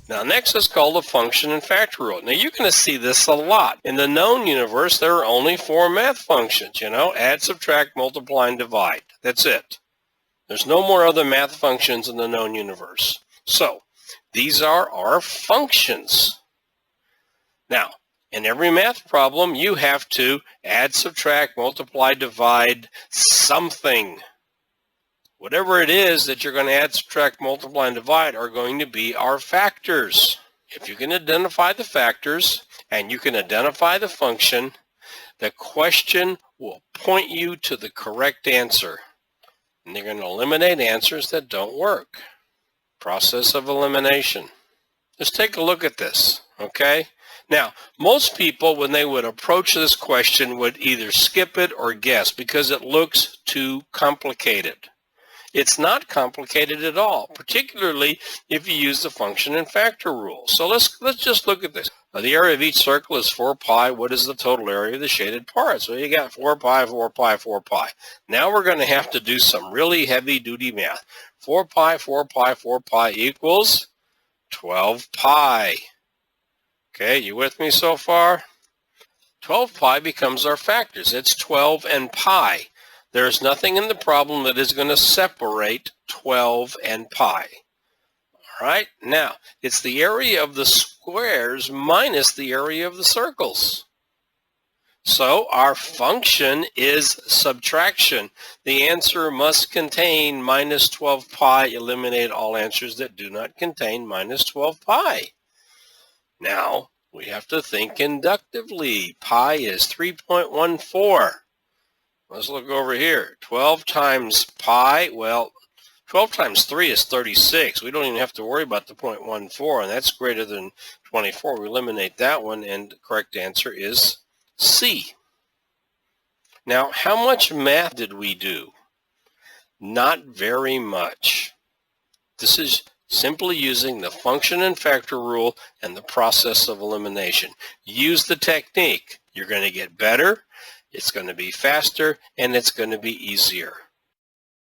Now next is called the function and factor rule. Now you're going to see this a lot. In the known universe, there are only 4 math functions, add, subtract, multiply, and divide. That's it. There's no more other math functions in the known universe. So these are our functions. Now, in every math problem, you have to add, subtract, multiply, divide something. Whatever it is that you're going to add, subtract, multiply, and divide are going to be our factors. If you can identify the factors and you can identify the function, the question will point you to the correct answer. And they're going to eliminate answers that don't work. Process of elimination. Let's take a look at this, okay? Now, most people, when they would approach this question, would either skip it or guess because it looks too complicated. It's not complicated at all, particularly if you use the function and factor rule. So let's just look at this. The area of each circle is 4 pi. What is the total area of the shaded part? So you got 4 pi, 4 pi, 4 pi. Now we're going to have to do some really heavy-duty math. 4 pi, 4 pi, 4 pi equals 12 pi. Okay, you with me so far? 12 pi becomes our factors. It's 12 and pi. There's nothing in the problem that is going to separate 12 and pi. All right, now it's the area of the squares minus the area of the circles. So our function is subtraction. The answer must contain minus 12 pi. Eliminate all answers that do not contain minus 12 pi. Now we have to think inductively. Pi is 3.14. Let's look over here. 12 times pi, well, 12 times 3 is 36. We don't even have to worry about the 0.14, and that's greater than 24. We eliminate that one, and the correct answer is C. Now, how much math did we do? Not very much. This is simply using the function and factor rule and the process of elimination. Use the technique. You're going to get better. It's going to be faster, and it's going to be easier.